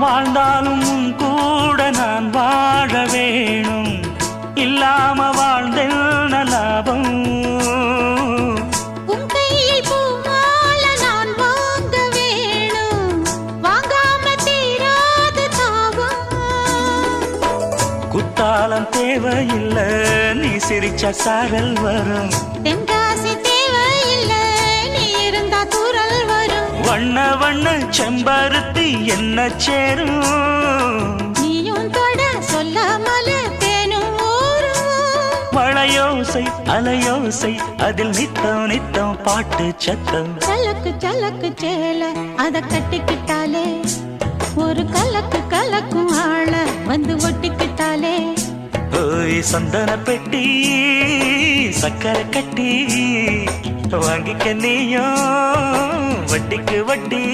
வாழ்ந்தாலும் உன் கூட நான் வாழ வேணும், இல்லாம வாழ்ந்தென்ன லாபம்? உன் கையில் பூமால நான் வாங்க வேணும், வாங்காம தீராத தாகம். குத்தாலம் தேவையில்லை, நீ சிரிச்ச சாரல் வரும். தென்காசி தேவையில்லை, நீ இருந்தா தூரல் வரும். வண்ண வண்ண செம்பருத்தி என்ன சேரும், நீயும் தொட சொல்லாமல தேனும் ஊரும். மழையோசை அலையோசை அதில் நித்தம் நித்தம் பாட்டு சத்தம். சலக்கு சலக்கு சேல அத கட்டிக்கிட்டாலே, ஒரு கலக்கு கலக்கும் ஆள வந்து ஒட்டிக்கிட்டாலே. ஓய் சந்தன பெட்டி சக்கரை கட்டி, வாங்கிக்க நீயும் வட்டிக்கு வட்டி.